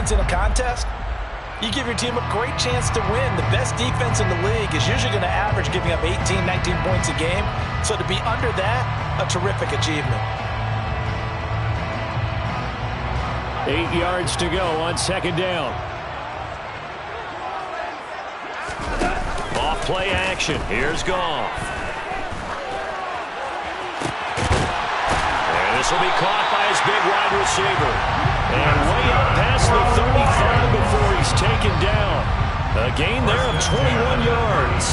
points in a contest, you give your team a great chance to win. The best defense in the league is usually going to average giving up 18, 19 points a game. So to be under that, a terrific achievement. 8 yards to go on second down. Off play action. Here's Goff. And this will be caught by his big wide receiver. And way up past the 35 before he's taken down. A gain there of 21 yards.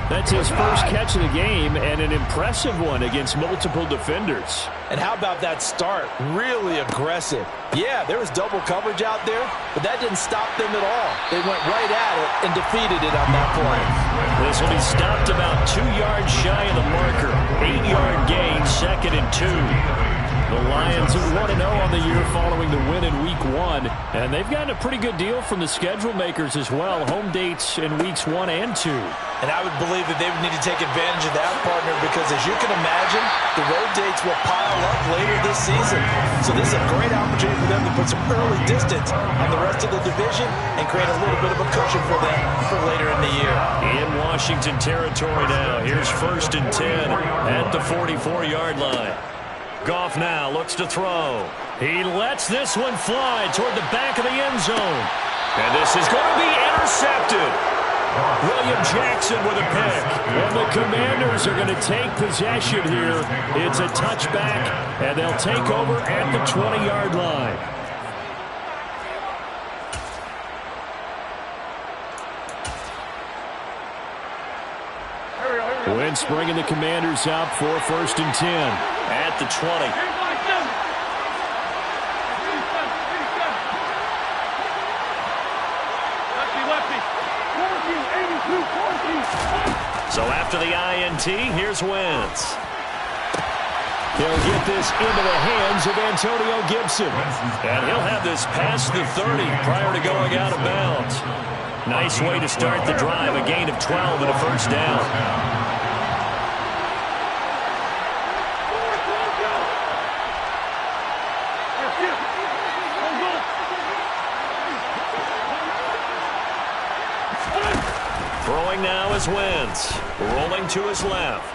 That's his first catch of the game, and an impressive one against multiple defenders. And how about that start? Really aggressive. Yeah, there was double coverage out there, but that didn't stop them at all. They went right at it and defeated it on that play. This will be stopped about 2 yards shy of the marker. 8-yard gain, 2nd and 2. The Lions 1-0 on the year following the win in Week 1. And they've gotten a pretty good deal from the schedule makers as well. Home dates in Weeks 1 and 2. And I would believe that they would need to take advantage of that, partner, because as you can imagine, the road dates will pile up later this season. So this is a great opportunity for them to put some early distance on the rest of the division and create a little bit of a cushion for them for later in the year. In Washington territory now. Here's 1st and 10 at the 44-yard line. Goff now looks to throw. He lets this one fly toward the back of the end zone. And this is going to be intercepted. William Jackson with a pick. And the Commanders are going to take possession here. It's a touchback, and they'll take over at the 20-yard line. Wentz bringing the Commanders out for 1st and 10 at the 20. So after the INT, here's Wentz. They'll get this into the hands of Antonio Gibson. And he'll have this past the 30 prior to going out of bounds. Nice way to start the drive, a gain of 12 and a 1st down. Throwing now is Wentz. Rolling to his left.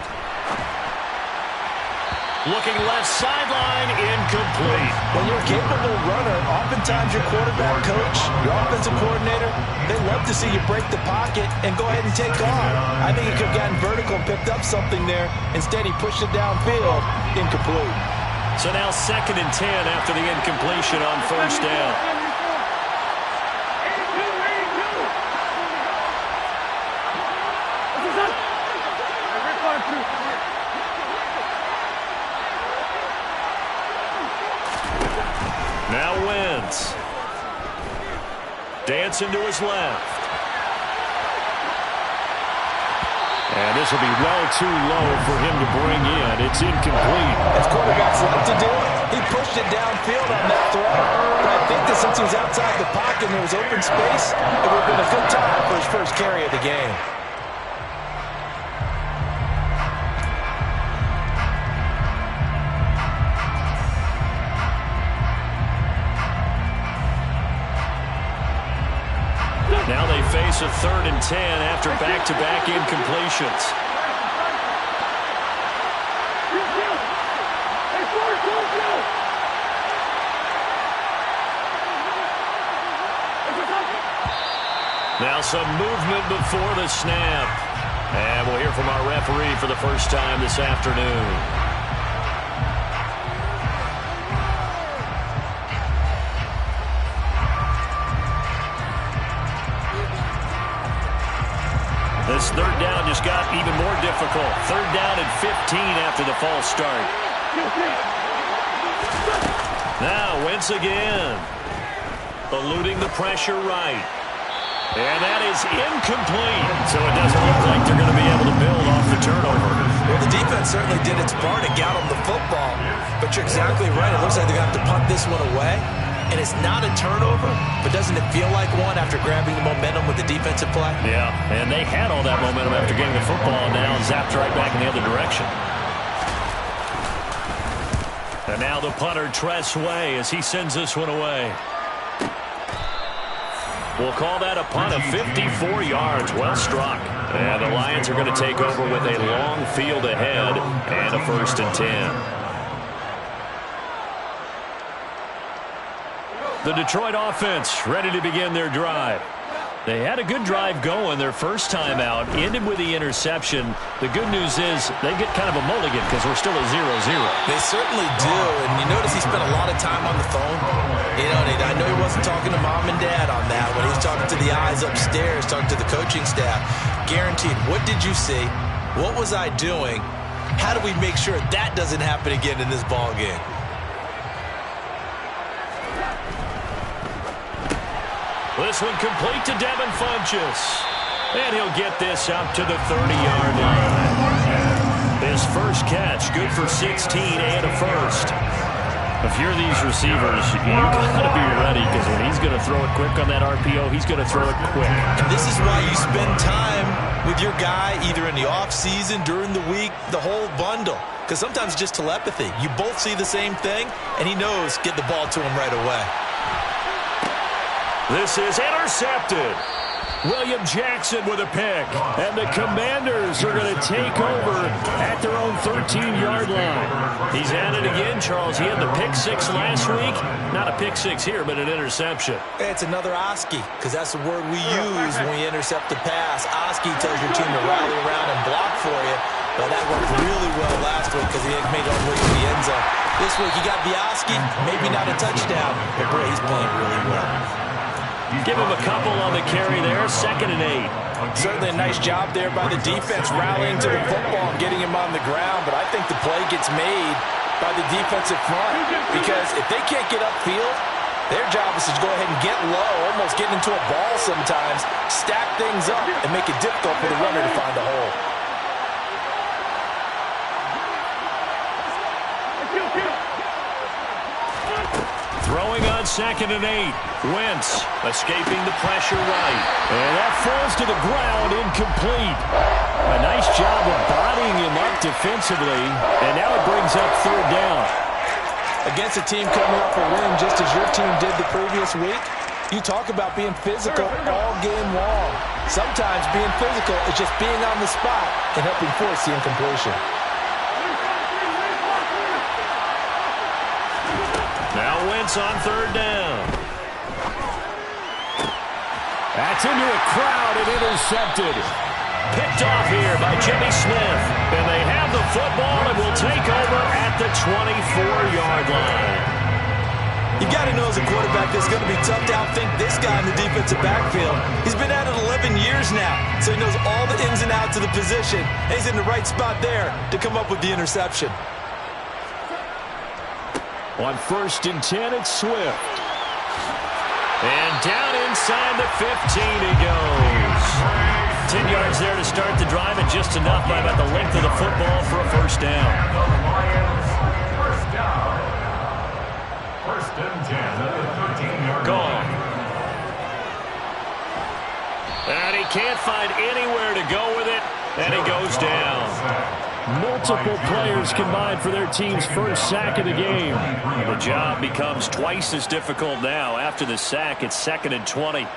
Looking left sideline, incomplete. When you're a capable runner, oftentimes your quarterback coach, your offensive coordinator, they love to see you break the pocket and go ahead and take off. I think he could have gotten vertical and picked up something there. Instead, he pushed it downfield, incomplete. So now 2nd and 10 after the incompletion on 1st down. Now Wentz. Dancing to his left. And this will be well too low for him to bring in. It's incomplete. As quarterbacks like to do, he pushed it downfield on that throw. But I think that since he was outside the pocket and there was open space, it would have been a good time for his first carry of the game. Now they face a 3rd and 10 after back-to-back incompletions. Now some movement before the snap. And we'll hear from our referee for the first time this afternoon. This 3rd down just got even more difficult. 3rd down and 15 after the false start. Now Wentz again. Eluding the pressure right. And that is incomplete. So it doesn't look like they're going to be able to build off the turnover. Well, the defense certainly did its part and got them the football. But you're exactly right. It looks like they're going to have to punt this one away. And it's not a turnover, but doesn't it feel like one after grabbing the momentum with the defensive play? Yeah, and they had all that momentum after getting the football, and now zapped right back in the other direction. And now the punter, Tress Way, as he sends this one away. We'll call that a punt of 54 yards. Well struck. And the Lions are going to take over with a long field ahead and a 1st and 10. The Detroit offense ready to begin their drive. They had a good drive going their first time out, ended with the interception. The good news is they get kind of a mulligan because we're still at 0-0. They certainly do, and you notice he spent a lot of time on the phone. You know, and I know he wasn't talking to mom and dad on that when he was talking to the eyes upstairs, talking to the coaching staff. Guaranteed, what did you see? What was I doing? How do we make sure that doesn't happen again in this ball game? This one complete to Devin Funchess. And he'll get this out to the 30-yard line. His first catch, good for 16 and a 1st. If you're these receivers, you got to be ready because when he's going to throw it quick on that RPO, he's going to throw it quick. And this is why you spend time with your guy either in the offseason, during the week, the whole bundle. Because sometimes it's just telepathy. You both see the same thing, and he knows get the ball to him right away. This is intercepted. William Jackson with a pick. And the Commanders are going to take over at their own 13-yard line. He's at it again, Charles. He had the pick 6 last week. Not a pick 6 here, but an interception. It's another Oski, because that's the word we use when we intercept the pass. Oski tells your team to rally around and block for you. Well, that worked really well last week because he had made it all the way to the end zone. This week, he got the Oski, maybe not a touchdown, but boy, he's playing really well. Give him a couple on the carry there, 2nd and 8. Certainly a nice job there by the defense rallying to the football and getting him on the ground, but I think the play gets made by the defensive front because if they can't get upfield, their job is to go ahead and get low, almost get into a ball sometimes, stack things up, and make it difficult for the runner to find a hole. Throwing on 2nd and 8. Wentz escaping the pressure right. And that falls to the ground, incomplete. A nice job of bodying him up defensively. And now it brings up 3rd down. Against a team coming off a win just as your team did the previous week, you talk about being physical all game long. Sometimes being physical is just being on the spot and helping force the incompletion. Now Wentz on 3rd down. That's into a crowd and intercepted. Picked off here by Jimmy Smith. And they have the football and will take over at the 24-yard line. You got to know as a quarterback it's going to be tough to outthink this guy in the defensive backfield. He's been at it 11 years now, so he knows all the ins and outs of the position. And he's in the right spot there to come up with the interception. On 1st and 10, it's Swift. And down inside the 15 he goes. 10 yards there to start the drive, and just enough by about the length of the football for a 1st down. First and 10 at the 13-yard line. Gone. And he can't find anywhere to go with it, and he goes down. Multiple players combined for their team's first sack of the game. The job becomes twice as difficult now. After the sack, it's 2nd and 20.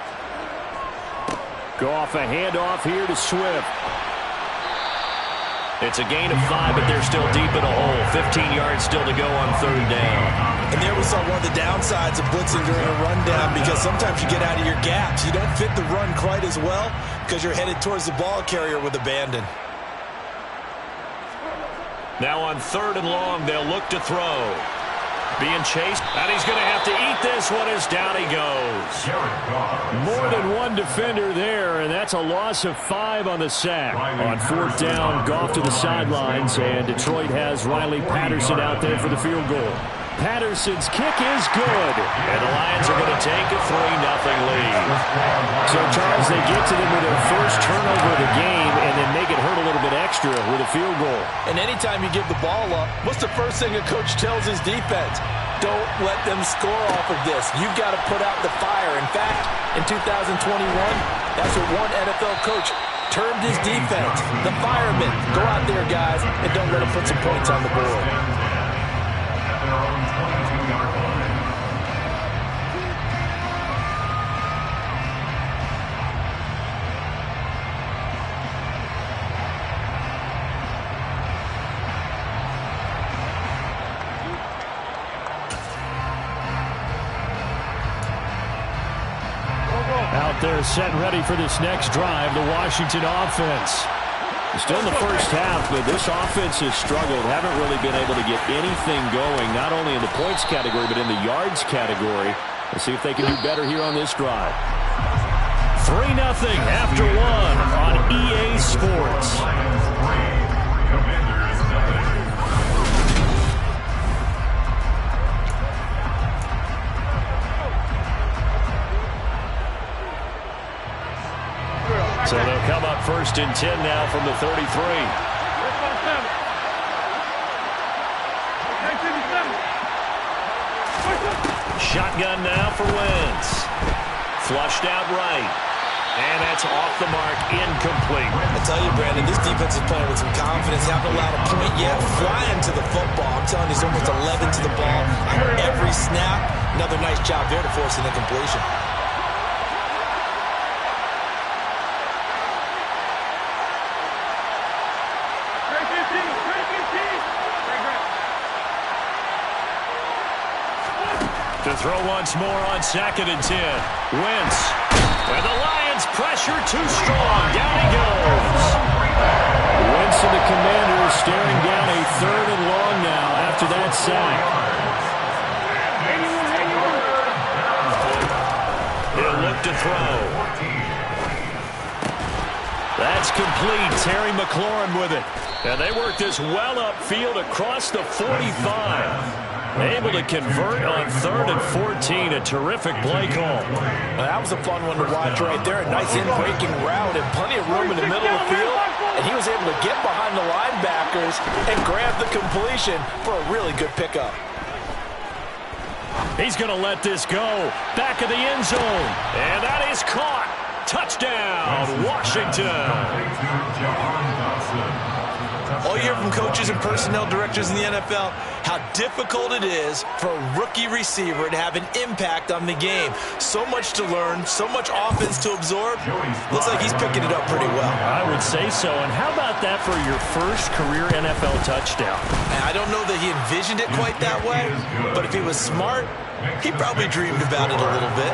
Goff a handoff here to Swift. It's a gain of 5, but they're still deep in a hole. 15 yards still to go on 3rd down. And there we saw one of the downsides of blitzing during a rundown because sometimes you get out of your gaps. You don't fit the run quite as well because you're headed towards the ball carrier with abandon. Now on 3rd and long, they'll look to throw. Being chased, and he's going to have to eat this one as down he goes. More than one defender there, and that's a loss of 5 on the sack. On 4th down, Goff to the sidelines, and Detroit has Riley Patterson out there for the field goal. Patterson's kick is good, and the Lions are going to take a 3-0 lead. So, Charles, they get to them with their first turnover of the game and then make it hurt a little bit extra with a field goal. And anytime you give the ball up, what's the first thing a coach tells his defense? Don't let them score off of this. You've got to put out the fire. In fact, in 2021, that's what one NFL coach termed his defense. The firemen. Go out there, guys, and don't let them put some points on the board. out there set and ready for this next drive, the Washington offense. Still in the first half, but this offense has struggled. Haven't really been able to get anything going, not only in the points category, but in the yards category. Let's see if they can do better here on this drive. 3-0 after 1 on EA Sports. So they'll come up 1st and 10 now from the 33. Shotgun now for Wentz. Flushed out right. And that's off the mark, incomplete. I tell you, Brandon, this defense is playing with some confidence. Haven't allowed a point yet. Flying to the football. I'm telling you, he's almost 11 to the ball on every snap. Another nice job there to force an incompletion. To throw once more on 2nd and 10. Wentz. With the Lions pressure too strong. Down he goes. Wentz and the Commanders staring down a 3rd and long now after that sack. He'll look to throw. That's complete. Terry McLaurin with it. And they work this well upfield across the 45. Able to convert on 3rd and 14. A terrific play call. Well, that was a fun one to watch right there. A nice in-breaking route and plenty of room in the middle of the field. And he was able to get behind the linebackers and grab the completion for a really good pickup. He's going to let this go. Back of the end zone. And that is caught. Touchdown, Washington. All you hear from coaches and personnel directors in the NFL, how difficult it is for a rookie receiver to have an impact on the game. So much to learn, so much offense to absorb. Looks like he's picking it up pretty well. I would say so. And how about that for your first career NFL touchdown? And I don't know that he envisioned it quite that way, but if he was smart, he probably dreamed about it a little bit.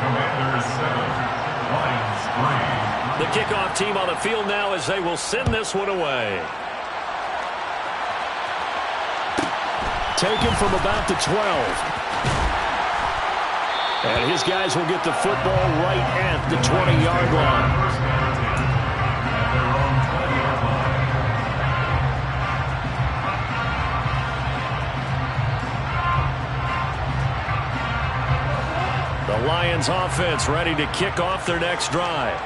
The kickoff team on the field now as they will send this one away. Taken from about the 12. And his guys will get the football right at the 20-yard line. The Lions offense ready to kick off their next drive.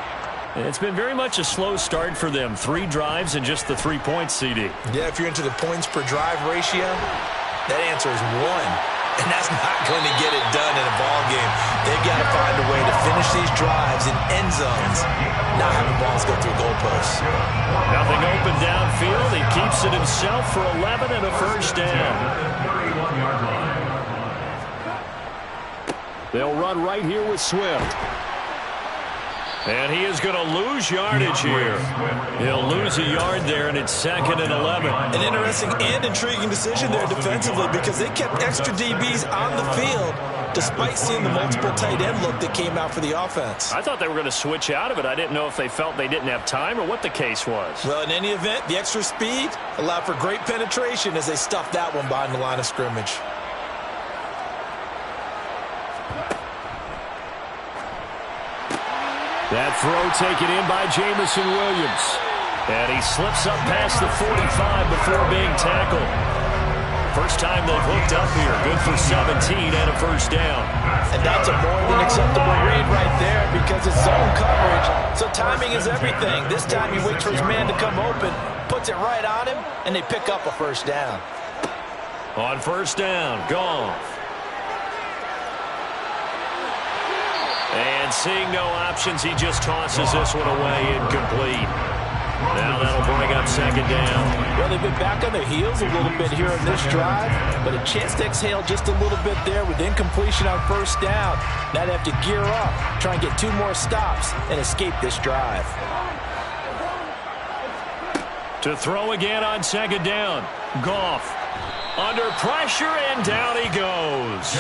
It's been very much a slow start for them. 3 drives and just the 3 points, CD. Yeah, if you're into the points per drive ratio, that answer is 1. And that's not going to get it done in a ball game. They've got to find a way to finish these drives in end zones, not having balls go through goalposts. Nothing open downfield. He keeps it himself for 11 and a first down. They'll run right here with Swift. And he is going to lose yardage here. He'll lose a yard there, and it's 2nd and 11. An interesting and intriguing decision there defensively because they kept extra DBs on the field despite seeing the multiple tight end look that came out for the offense. I thought they were going to switch out of it. I didn't know if they felt they didn't have time or what the case was. Well, in any event, the extra speed allowed for great penetration as they stuffed that one behind the line of scrimmage. That throw taken in by Jameson Williams. And he slips up past the 45 before being tackled. First time they've hooked up here. Good for 17 and a first down. And that's a more than acceptable read right there because it's zone coverage. So timing is everything. This time he waits for his man to come open, puts it right on him, and they pick up a first down. On first down, Goff. And seeing no options, he just tosses this one away, incomplete. Now that'll bring up 2nd down. Well, they've been back on their heels a little bit here in this drive, but a chance to exhale just a little bit there with incompletion on first down. Now they have to gear up, try and get 2 more stops, and escape this drive. To throw again on 2nd down, Goff. Under pressure, and down he goes.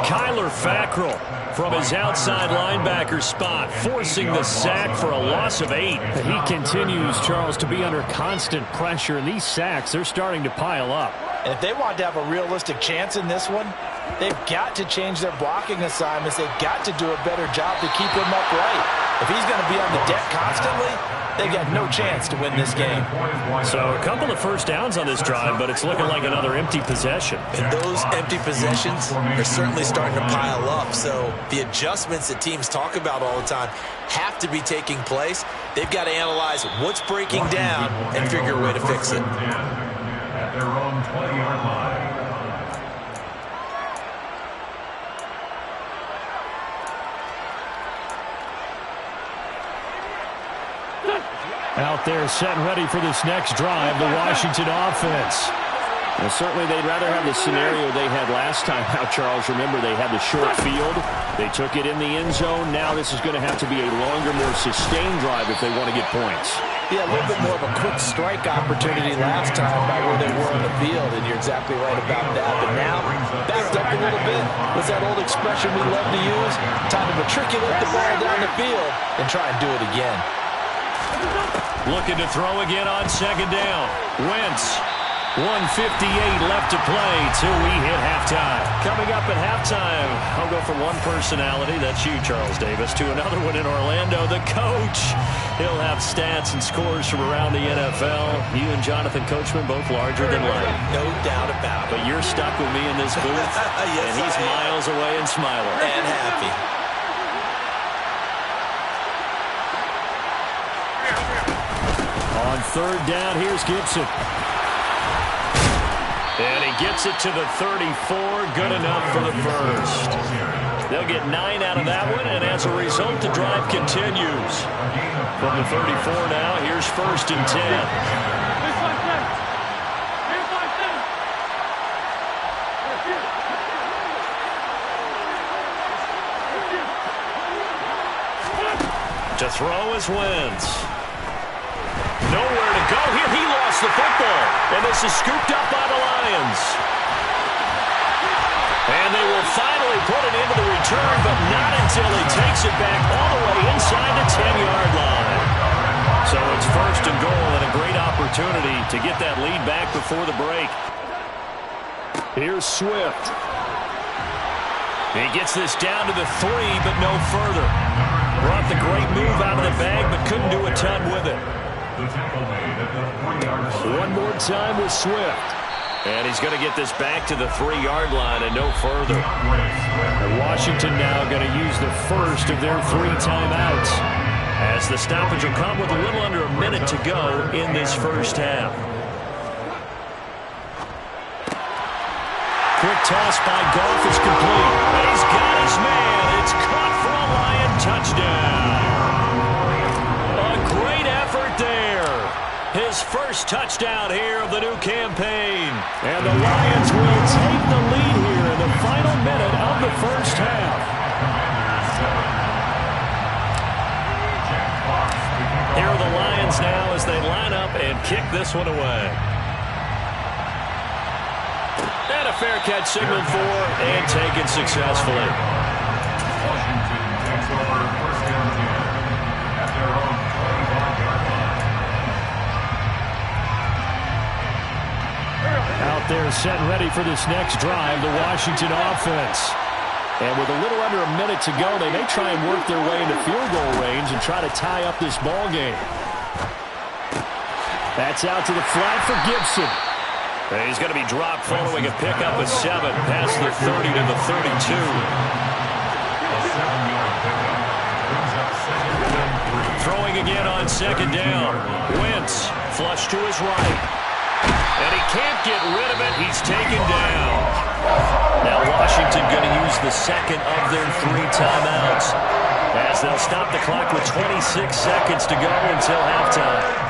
Kyler Fackrell from his outside linebacker spot, forcing the sack for a loss of 8. He continues, Charles, to be under constant pressure, and these sacks, they're starting to pile up. And if they want to have a realistic chance in this one, they've got to change their blocking assignments. They've got to do a better job to keep him upright. If he's going to be on the deck constantly, they've got no chance to win this game. So a couple of first downs on this drive, but it's looking like another empty possession. And those empty possessions are certainly starting to pile up. So the adjustments that teams talk about all the time have to be taking place. They've got to analyze what's breaking down and figure a way to fix it. At their own 20-yard line. Out there set and ready for this next drive, the Washington offense. Well, certainly they'd rather have the scenario they had last time out, Charles. Remember, they had the short field. They took it in the end zone. Now this is going to have to be a longer, more sustained drive if they want to get points. Yeah, a little bit more of a quick strike opportunity last time by where they were on the field, and you're exactly right about that. But now, backed up a little bit. What's that old expression we love to use? Time to matriculate the ball down the field and try and do it again. Looking to throw again on second down. Wentz. 1:58 left to play till we hit halftime. Coming up at halftime, I'll go from one personality, that's you, Charles Davis, to another one in Orlando, the coach. He'll have stats and scores from around the NFL. You and Jonathan Coachman both larger than life. No doubt about it. But you're stuck with me in this booth, Yes, and he's miles away and smiling. And happy. On third down, here's Gibson. And he gets it to the 34, good enough for the first. They'll get 9 out of that one, and as a result, the drive continues. From the 34 now, here's first and 10. To throw is Wentz. Nowhere to go here. He lost the football. And this is scooped up by the Lions. And they will finally put it into the return, but not until he takes it back all the way inside the 10-yard line. So it's first and goal, and a great opportunity to get that lead back before the break. Here's Swift. He gets this down to the 3, but no further. Brought the great move out of the bag, but couldn't do a ton with it. The tackle made at the 3-yard line. One more time with Swift. And he's going to get this back to the 3-yard line and no further. And Washington now going to use the first of their 3 timeouts. As the stoppage will come with a little under a minute to go in this first half. Quick toss by Goff is complete. He's got his man. It's caught for a Lion touchdown. A great effort there. His first touchdown here of the new campaign. And the Lions will take the lead here in the final minute of the first half. Here are the Lions now as they line up and kick this one away. And a fair catch signaled for and taken successfully. Washington takes over first and 10 at their own 21-yard line. Out there set and ready for this next drive, the Washington offense. And with a little under a minute to go, they may try and work their way into field goal range and try to tie up this ball game. That's out to the flat for Gibson. He's going to be dropped following a pickup of 7 past the 30 to the 32. A 7-yard pickup brings up second and 3. Throwing again on second down. Wentz flush to his right. And he can't get rid of it. He's taken down. Now Washington going to use the second of their 3 timeouts as they'll stop the clock with 26 seconds to go until halftime.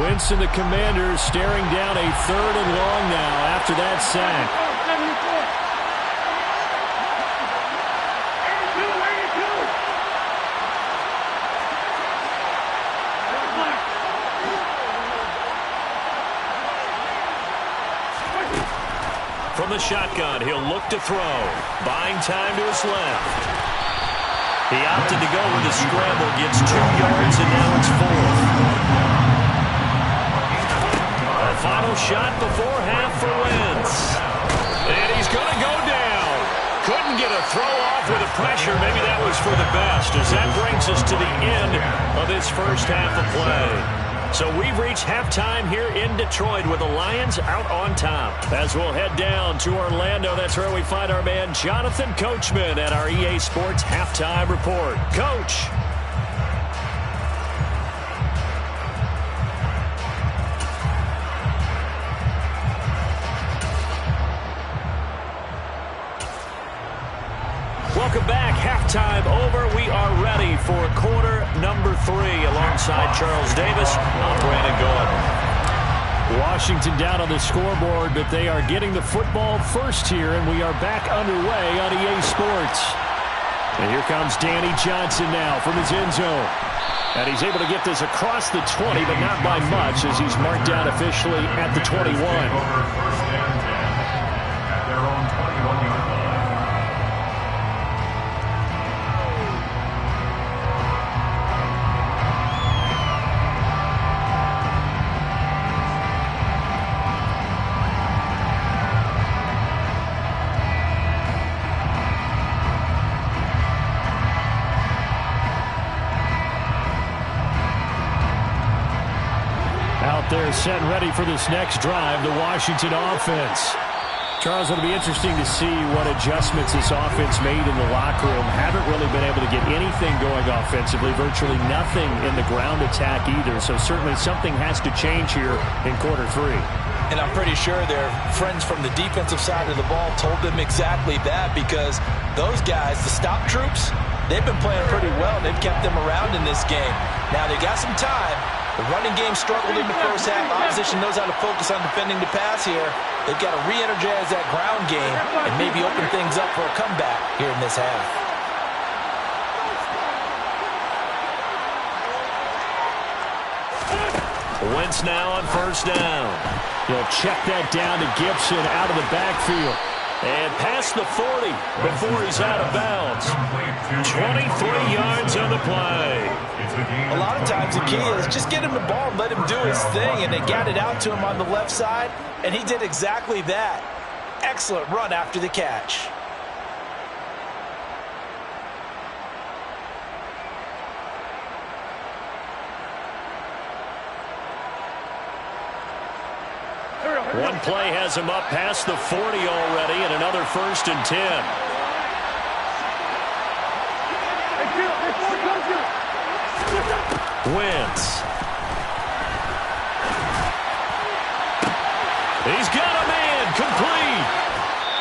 Wentz and the Commanders staring down a 3rd and long now after that sack. From the shotgun, he'll look to throw. Buying time to his left. He opted to go with a scramble, gets 2 yards, and now it's 4th. A final shot before half for Wentz. And he's going to go down. Couldn't get a throw off with the pressure. Maybe that was for the best, as that brings us to the end of this first half of play. So we've reached halftime here in Detroit with the Lions out on top. As we'll head down to Orlando, that's where we find our man Jonathan Coachman at our EA Sports Halftime Report. Coach. Welcome back. Halftime over. We are ready for quarter number 3 alongside Charles Davis. I'm Brandon Gaudin. Washington down on the scoreboard, but they are getting the football first here, and we are back underway on EA Sports. And here comes Danny Johnson now from his end zone. And he's able to get this across the 20, but not by much, as he's marked down officially at the 21. First and 10 at their own 21-yard line. They're set and ready for this next drive, the Washington offense. Charles, it'll be interesting to see what adjustments this offense made in the locker room. Haven't really been able to get anything going offensively, virtually nothing in the ground attack either. So certainly something has to change here in quarter 3. And I'm pretty sure their friends from the defensive side of the ball told them exactly that, because those guys, the stop troops, they've been playing pretty well. They've kept them around in this game. Now they got some time. The running game struggled in the first half. Opposition knows how to focus on defending the pass here. They've got to re-energize that ground game and maybe open things up for a comeback here in this half. Wentz now on first down. He'll check that down to Gibson out of the backfield. And past the 40 before he's out of bounds. 23 yards on the play. A lot of times the key is just get him the ball and let him do his thing, and they got it out to him on the left side, and he did exactly that. Excellent run after the catch. One play has him up past the 40 already, and another first and 10. Wentz. He's got a man complete.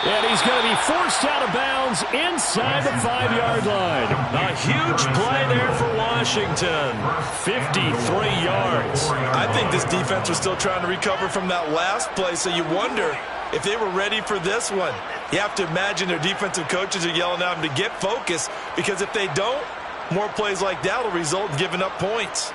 And he's going to be forced out of bounds inside the 5-yard line. A huge play there for Washington. 53 yards. I think this defense was still trying to recover from that last play, so you wonder if they were ready for this one. You have to imagine their defensive coaches are yelling at them to get focused, because if they don't, more plays like that will result in giving up points.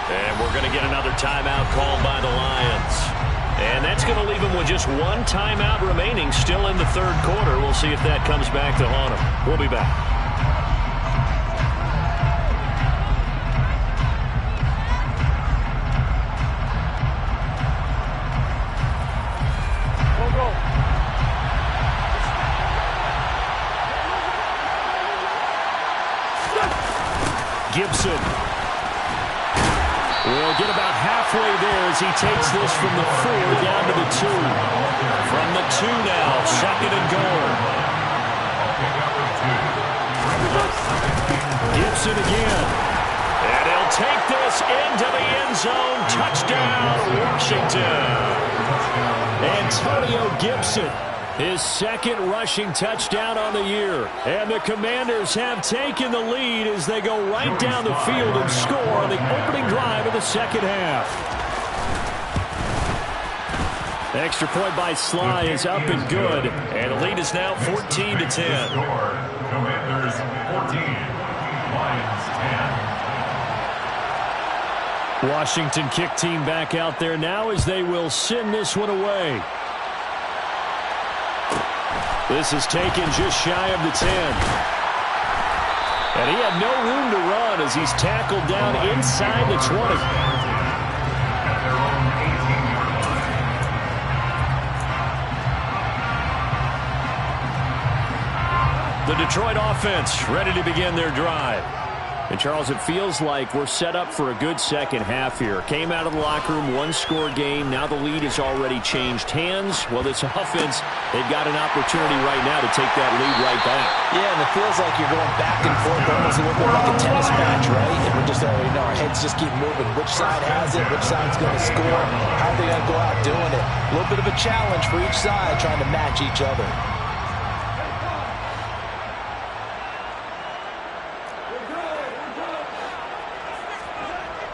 And we're going to get another timeout called by the Lions. And that's going to leave them with just one timeout remaining still in the third quarter. We'll see if that comes back to haunt them. We'll be back. Gibson will get about halfway there as he takes this from the 4 down to the 2. From the 2 now, second and goal. Gibson again. And he'll take this into the end zone. Touchdown, Washington. Antonio Gibson, his second rushing touchdown on the year. And the Commanders have taken the lead as they go right down the field and score on the opening drive of the second half. Extra point by Sly is up and good. And the lead is now 14-10. Commanders 14, Washington kick team back out there now as they will send this one away. This is taken just shy of the 10. And he had no room to run as he's tackled down inside the 20. The Detroit offense ready to begin their drive. And, Charles, it feels like we're set up for a good second half here. Came out of the locker room, one-score game. Now the lead has already changed hands. Well, this offense, they've got an opportunity right now to take that lead right back. Yeah, and it feels like you're going back and forth almost a little bit like a tennis match, right? And we just already know our heads just keep moving. Which side has it? Which side's going to score? How are they going to go out doing it? A little bit of a challenge for each side trying to match each other.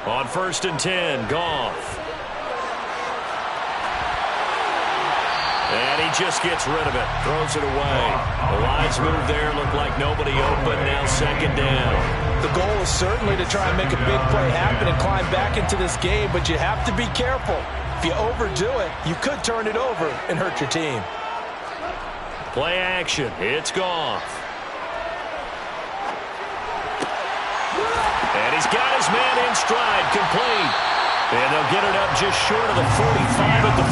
On 1st and 10, Goff. And he just gets rid of it. Throws it away. The lines move there. Look like nobody open. Now 2nd down. The goal is certainly to try and make a big play happen and climb back into this game, but you have to be careful. If you overdo it, you could turn it over and hurt your team. Play action. It's Goff. And he's got his man in stride, complete. And they'll get it up just short of the 45 at the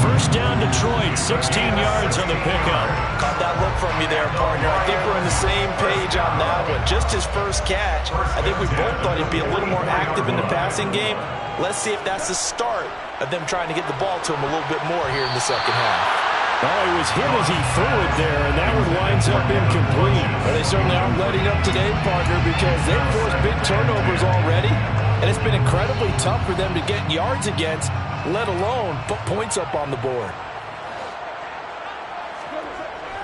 44. First down, Detroit, 16 yards on the pickup. Caught that look from you there, partner. I think we're on the same page on that one. Just his first catch. I think we both thought he'd be a little more active in the passing game. Let's see if that's the start of them trying to get the ball to him a little bit more here in the second half. Oh, it was him as he threw it there, and that one winds up incomplete. Well, they certainly aren't letting up today, partner, because they've forced big turnovers already, and it's been incredibly tough for them to get yards against, let alone put points up on the board.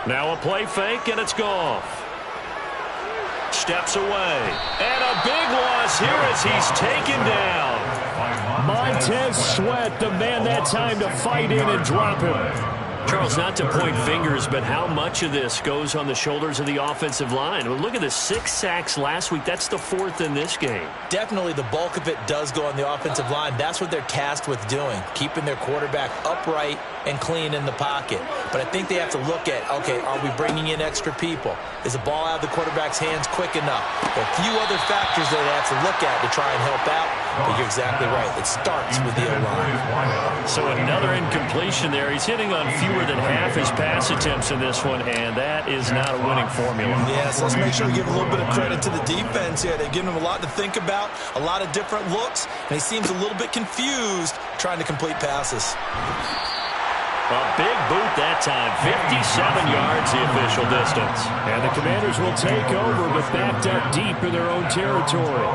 Now a play fake, and it's Goff. Steps away. And a big loss here as he's taken down. Montez Sweat, the man that time to fight in and drop him. Charles, not to point fingers, but how much of this goes on the shoulders of the offensive line? Well, look at the 6 sacks last week. That's the 4th in this game. Definitely the bulk of it does go on the offensive line. That's what they're tasked with doing, keeping their quarterback upright and clean in the pocket. But I think they have to look at, okay, are we bringing in extra people? Is the ball out of the quarterback's hands quick enough? There are a few other factors that they have to look at to try and help out. But you're exactly right. It starts with the O-line. So another incompletion there. He's hitting on fewer than half his pass attempts in this one, and that is not a winning formula. Yes, let's make sure we give a little bit of credit to the defense here. They've given him a lot to think about, a lot of different looks, and he seems a little bit confused trying to complete passes. A big boot that time, 57 yards the official distance. And the Commanders will take over, but backed up deep in their own territory.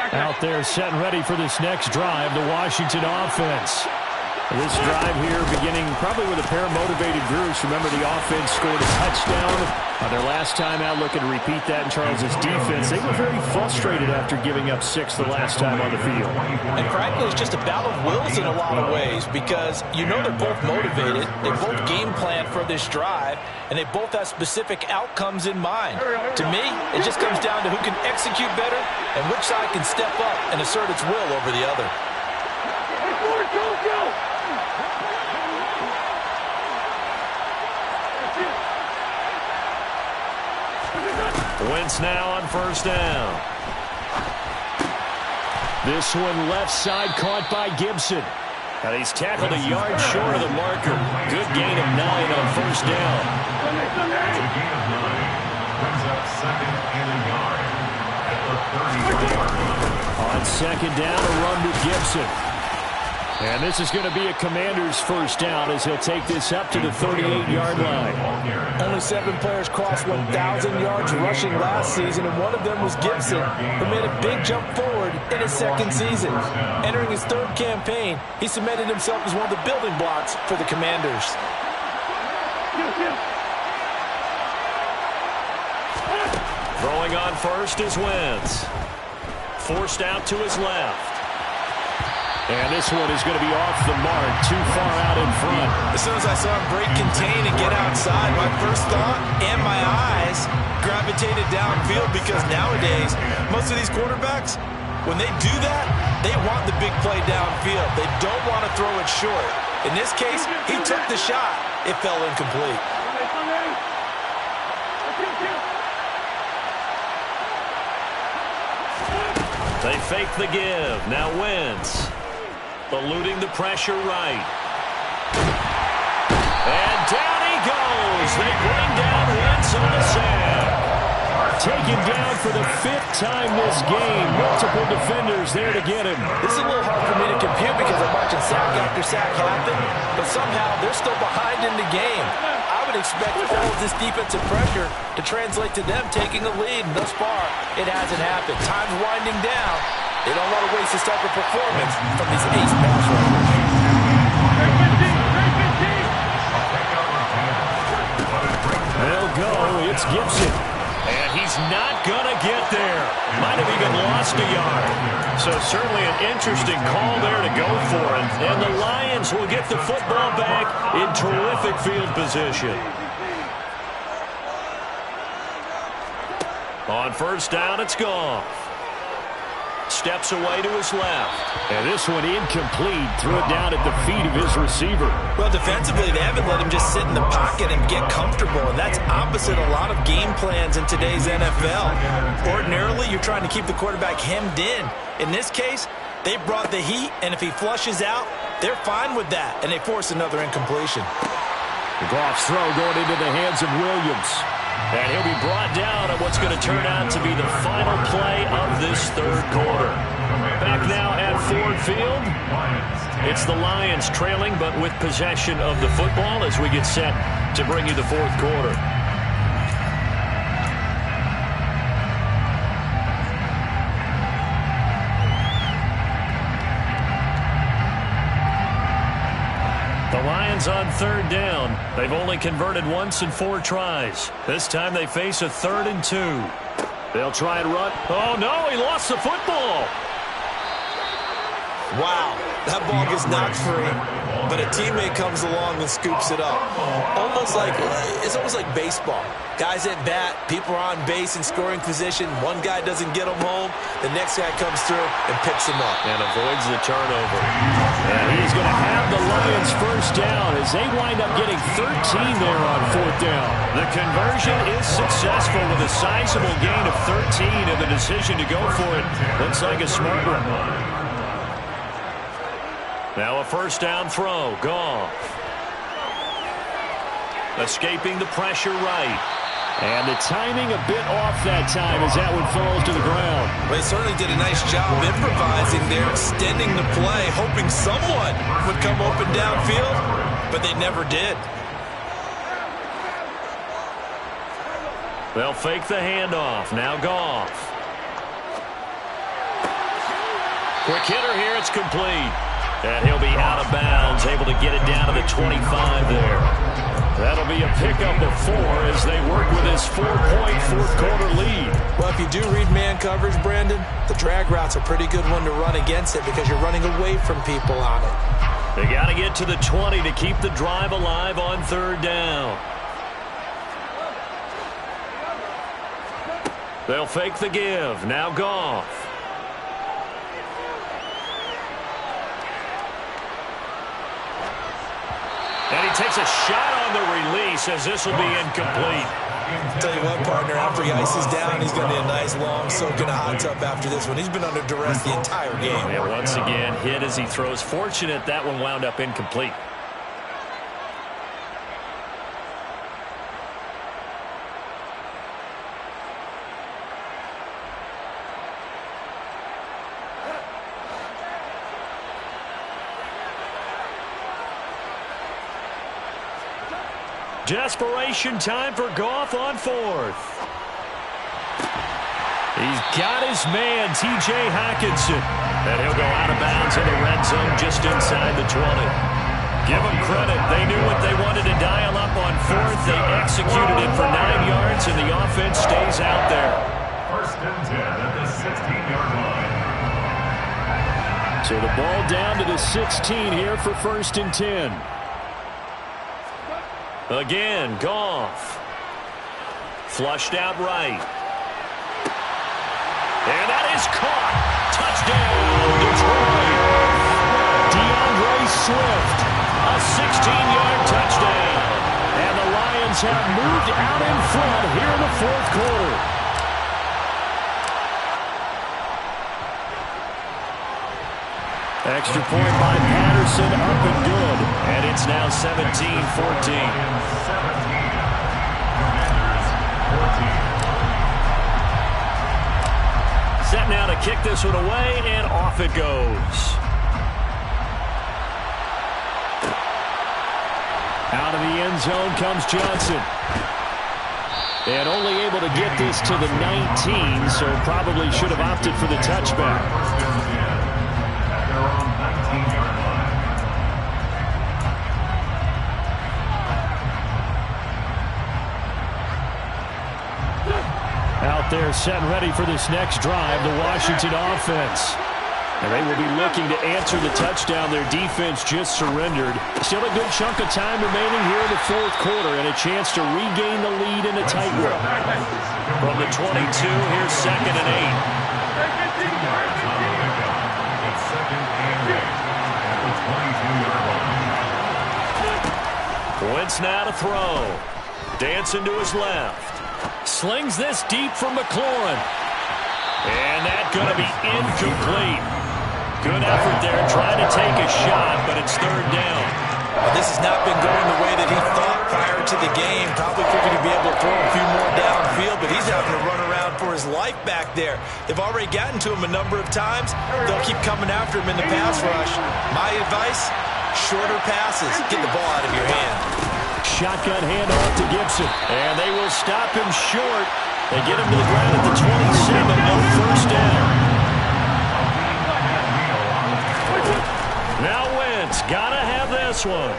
Out there set and ready for this next drive, the Washington offense. This drive here beginning probably with a pair of motivated groups. Remember, the offense scored a touchdown on their last time out. Looking to repeat that in Charles's defense. They were very frustrated after giving up 6 the last time on the field. And frankly, it's just a battle of wills in a lot of ways because you know they're both motivated. They both game plan for this drive, and they both have specific outcomes in mind. To me, it just comes down to who can execute better and which side can step up and assert its will over the other. Wentz now on 1st down. This one left side caught by Gibson. And he's tackled a yard short of the marker. Good gain of 9 on 1st down. Good gain of 9. Brings up 2nd and a yard at the 30-yard line. On 2nd down, a run with Gibson. And this is going to be a Commander's first down as he'll take this up to the 38-yard line. Only 7 players crossed 1,000 yards rushing last season, and one of them was Gibson, who made a big jump forward in his 2nd season. Entering his 3rd campaign, he cemented himself as one of the building blocks for the Commanders. Throwing on 1st is Wentz. Forced out to his left. And this one is going to be off the mark, too far out in front. As soon as I saw him break contain and get outside, my first thought and my eyes gravitated downfield, because nowadays, most of these quarterbacks, when they do that, they want the big play downfield. They don't want to throw it short. In this case, he took the shot. It fell incomplete. They fake the give. Now Wentz. Eluding the pressure right. And down he goes. They bring down Wentz on the sack. Taken down for the 5th time this game. Multiple defenders there to get him. This is a little hard for me to compute because I'm watching sack after sack happen, but somehow they're still behind in the game. I would expect all of this defensive pressure to translate to them taking a lead, and thus far, it hasn't happened. Time's winding down. They don't want to waste this type of performance from these ace pass rushers. They'll go. It's Gibson. And he's not going to get there. Might have even lost a yard. So certainly an interesting call there to go for it. And the Lions will get the football back in terrific field position. On first down, it's Goff. Steps away to his left. And this one incomplete. Threw it down at the feet of his receiver. Well, defensively, they haven't let him just sit in the pocket and get comfortable, and that's opposite a lot of game plans in today's NFL. Ordinarily, you're trying to keep the quarterback hemmed in. In this case, they brought the heat, and if he flushes out, they're fine with that, and they force another incompletion. Goff's throw going into the hands of Williams. And he'll be brought down at what's going to turn out to be the final play of this third quarter. Back now at Ford Field. It's the Lions trailing, but with possession of the football as we get set to bring you the fourth quarter. The Lions on third down. They've only converted once in 4 tries. This time they face a 3rd and 2. They'll try and run. Oh, no, he lost the football. Wow, that ball gets knocked free, but a teammate comes along and scoops it up. It's almost like baseball. Guys at bat, people are on base in scoring position. One guy doesn't get them home. The next guy comes through and picks him up. And avoids the turnover. And he's going to have the Lions first down as they wind up getting 13 there on 4th down. The conversion is successful with a sizable gain of 13, and the decision to go for it looks like a smart one. Now a first down throw. Goff. Escaping the pressure right. And the timing a bit off that time as that one falls to the ground. Well, they certainly did a nice job improvising there, extending the play, hoping someone would come open downfield, but they never did. They'll fake the handoff. Now Goff. Quick hitter here. It's complete. And he'll be out of bounds, able to get it down to the 25 there. That'll be a pickup of 4 as they work with his 4-point fourth-quarter lead. Well, if you do read man coverage, Brandon, the drag route's a pretty good one to run against it because you're running away from people on it. They got to get to the 20 to keep the drive alive on third down. They'll fake the give. Now Goff. And he takes a shot on the release as this will be incomplete. I'll tell you what, partner, after he ices down, he's going to need a nice long soak in a hot tub after this one. He's been under duress the entire game. And once again, hit as he throws. Fortunate that one wound up incomplete. Desperation time for Goff on 4th. He's got his man, T.J. Hockenson. And he'll go out of bounds in the red zone just inside the 20. Give them credit. They knew what they wanted to dial up on 4th. They executed it for 9 yards, and the offense stays out there. First and 10 at the 16-yard line. So the ball down to the 16 here for 1st and 10. Again, Goff. Flushed out right. And that is caught. Touchdown, Detroit. DeAndre Swift, A 16-yard touchdown. and the Lions have moved out in front here in the 4th quarter. Extra point by Patterson, up and good. And it's now 17-14. Set now to kick this one away, and off it goes. Out of the end zone comes Johnson. And only able to get this to the 19, so probably should have opted for the touchback. Out there set and ready for this next drive, the Washington offense. And they will be looking to answer the touchdown their defense just surrendered. Still a good chunk of time remaining here in the 4th quarter and a chance to regain the lead in a tight one. From the 22, here's 2nd and 8. Wentz now to throw. Dancing to his left. Slings this deep for McLaurin. And that's going to be incomplete. Good effort there trying to take a shot, but it's 3rd down. Well, this has not been going the way that he thought prior to the game. Probably figured he'd be able to throw a few more downfield, but he's having to run around for his life back there. They've already gotten to him a number of times. They'll keep coming after him in the pass rush. My advice, shorter passes. Get the ball out of your hand. Shotgun handoff to Gibson. And they will stop him short. They get him to the ground at the 27. No 1st down. Now Wentz. Gotta have this one.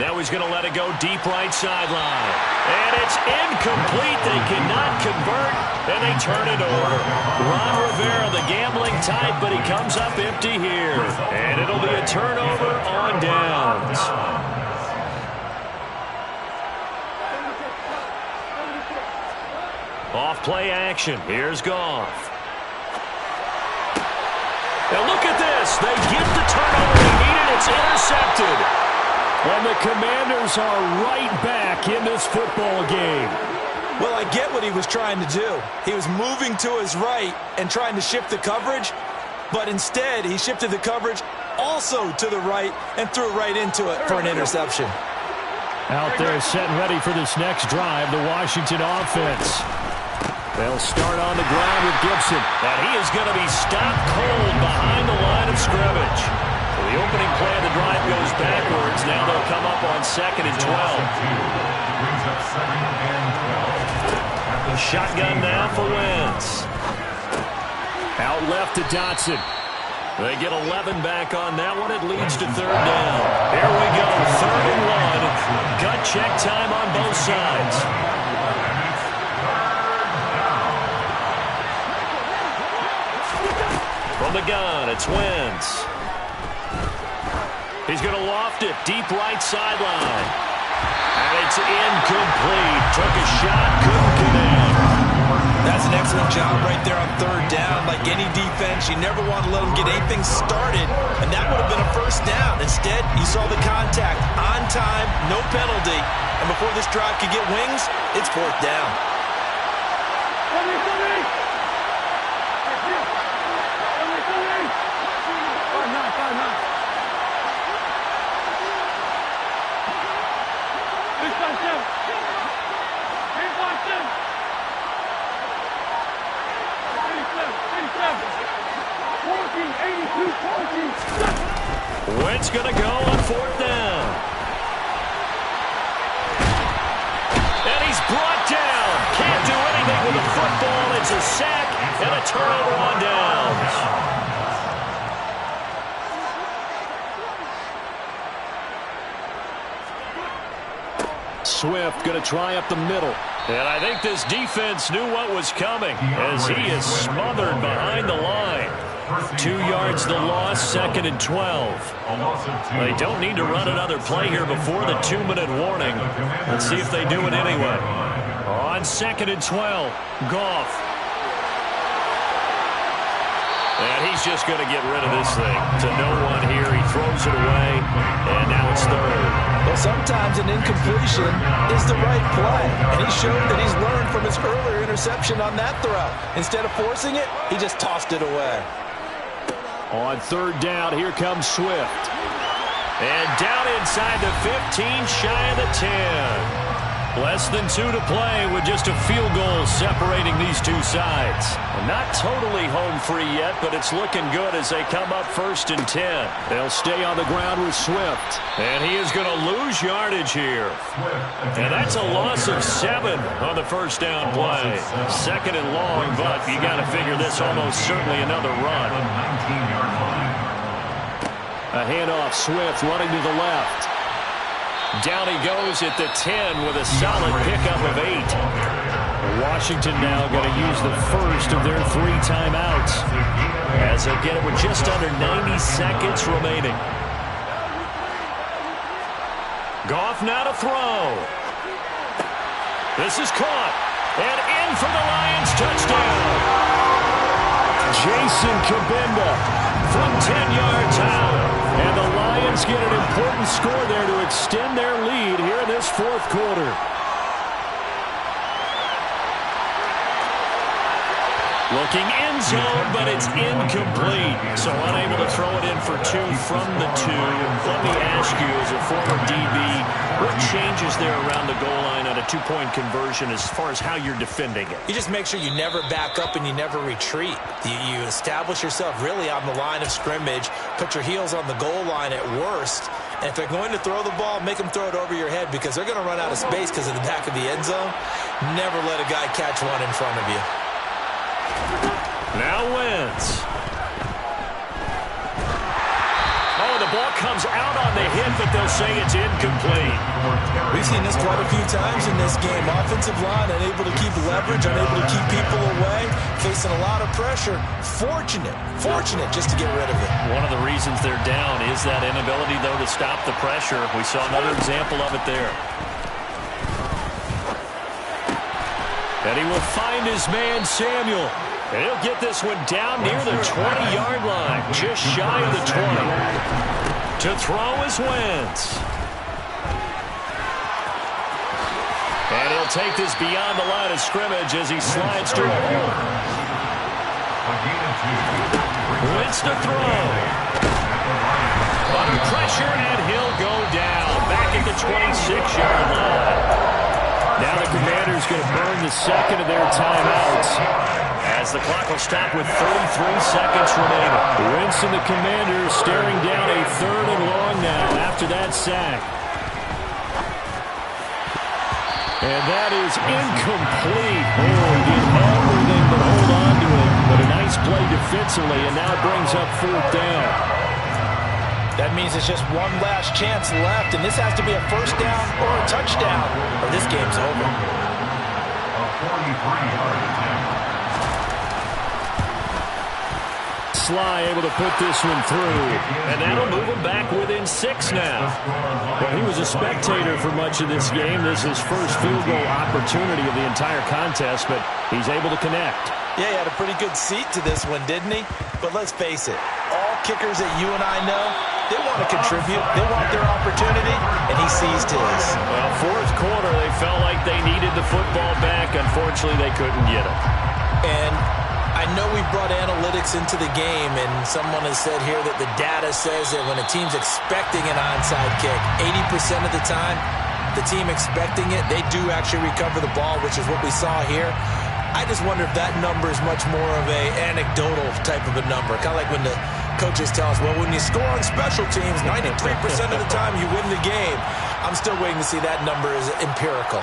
Now he's going to let it go deep right sideline. And it's incomplete. They cannot convert, and they turn it over. Ron Rivera, the gambling type, but he comes up empty here. And it'll be a turnover on downs. Off play action. Here's Goff. Now look at this. They get the turnover they needed. It's intercepted. And the Commanders are right back in this football game. Well, I get what he was trying to do. He was moving to his right and trying to shift the coverage, but instead he shifted the coverage also to the right and threw right into it for an interception. Out there set and ready for this next drive, the Washington offense. They'll start on the ground with Gibson. And he is going to be stopped cold behind the line of scrimmage. So the opening play of the drive goes backwards. Now they'll come up on 2nd and 12. Shotgun now for Wentz. Out left to Dotson. They get 11 back on that one. It leads to 3rd down. Here we go, 3rd and 1. Gut check time on both sides. From the gun, it's Wentz. He's going to loft it deep right sideline. And it's incomplete. Took a shot, couldn't connect. That's an excellent job right there on 3rd down. Like any defense, you never want to let them get anything started, and that would have been a 1st down. Instead, you saw the contact on time, no penalty, and before this drive could get wings, it's 4th down. Wentz going to go on 4th down. And he's brought down. Can't do anything with the football. It's a sack and a turnover on downs. Swift going to try up the middle. And I think this defense knew what was coming as he is smothered behind the line. 2 yards the loss, 2nd and 12. They don't need to run another play here before the 2-minute warning. Let's see if they do it anyway. On 2nd and 12, Goff. And he's just going to get rid of this thing to no one here. He throws it away, and now it's 3rd. Well, sometimes an incompletion is the right play, and he showed that he's learned from his earlier interception on that throw. Instead of forcing it, he just tossed it away. On 3rd down, here comes Swift. And down inside the 15, shy of the 10. Less than 2 to play with just a field goal separating these two sides. Not totally home free yet, but it's looking good as they come up 1st and 10. They'll stay on the ground with Swift. And he is going to lose yardage here. And that's a loss of 7 on the 1st down play. 2nd and long, but you got to figure this almost certainly another run. A handoff, Swift running to the left. Down he goes at the 10 with a solid pickup of 8. Washington now going to use the first of their 3 timeouts, as they'll get it with just under 90 seconds remaining. Goff now to throw. This is caught. And in for the Lions touchdown. Jason Kabinda from 10 yards out. And the Lions get an important score there to extend their lead here in this 4th quarter. Looking end zone, but it's incomplete. So unable to throw it in for 2 from the 2. Let me ask you, as a former DB, what changes there around the goal line on a 2-point conversion as far as how you're defending it? You just make sure you never back up and you never retreat. You establish yourself really on the line of scrimmage, put your heels on the goal line at worst, and if they're going to throw the ball, make them throw it over your head because they're going to run out of space because of the back of the end zone. Never let a guy catch one in front of you. Now Wentz. Oh, the ball comes out on the hit, but they'll say it's incomplete. We've seen this quite a few times in this game. Offensive line unable to keep leverage, unable to keep people away, facing a lot of pressure. Fortunate just to get rid of it. One of the reasons they're down is that inability, though, to stop the pressure. We saw another example of it there. And he will find his man, Samuel. And he'll get this one down near the 20-yard line, just shy of the 20. To throw is Wentz. And he'll take this beyond the line of scrimmage as he slides to a hole. Wentz to throw. Under pressure, and he'll go down. Back at the 26-yard line. Now the Commanders going to burn the 2nd of their timeouts, as the clock will stop with 33 seconds remaining. Wentz and the Commanders staring down a 3rd and long now after that sack. And that is incomplete. Oh, he did everything but hold on to it. But a nice play defensively, and now it brings up 4th down. That means it's just one last chance left, and this has to be a 1st down or a touchdown, or this game's over. A 43-yard attempt. Sly able to put this one through. And that'll move him back within 6 now. Well, he was a spectator for much of this game. This is his first field goal opportunity of the entire contest, but he's able to connect. Yeah, he had a pretty good seat to this one, didn't he? But let's face it, all kickers that you and I know, they want to contribute. They want their opportunity, and he seized his. Well, 4th quarter, they felt like they needed the football back. Unfortunately, they couldn't get it. And I know we brought analytics into the game, and someone has said here that the data says that when a team's expecting an onside kick, 80% of the time, the team expecting it, they do actually recover the ball, which is what we saw here. I just wonder if that number is much more of a anecdotal type of a number. Kind of like when the coaches tell us, well, when you score on special teams, 93% of the time you win the game. I'm still waiting to see that number is empirical.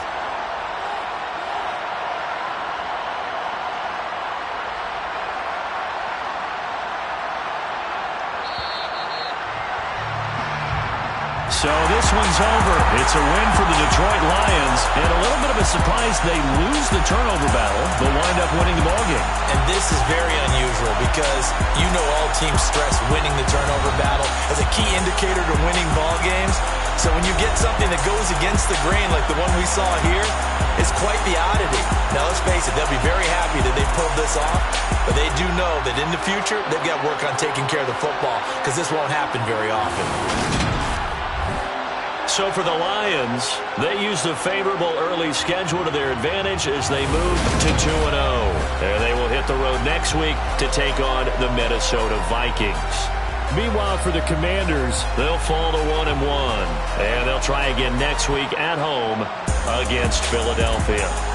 So this one's over. It's a win for the Detroit Lions, and a little bit of of a surprise they lose the turnover battle, but wind up winning the ballgame. And this is very unusual because you know all teams stress winning the turnover battle as a key indicator to winning ball games. So when you get something that goes against the grain like the one we saw here, it's quite the oddity. Now, let's face it, they'll be very happy that they pulled this off, but they do know that in the future, they've got to work on taking care of the football because this won't happen very often. So for the Lions, they use the favorable early schedule to their advantage as they move to 2-0. And they will hit the road next week to take on the Minnesota Vikings. Meanwhile, for the Commanders, they'll fall to 1-1. And they'll try again next week at home against Philadelphia.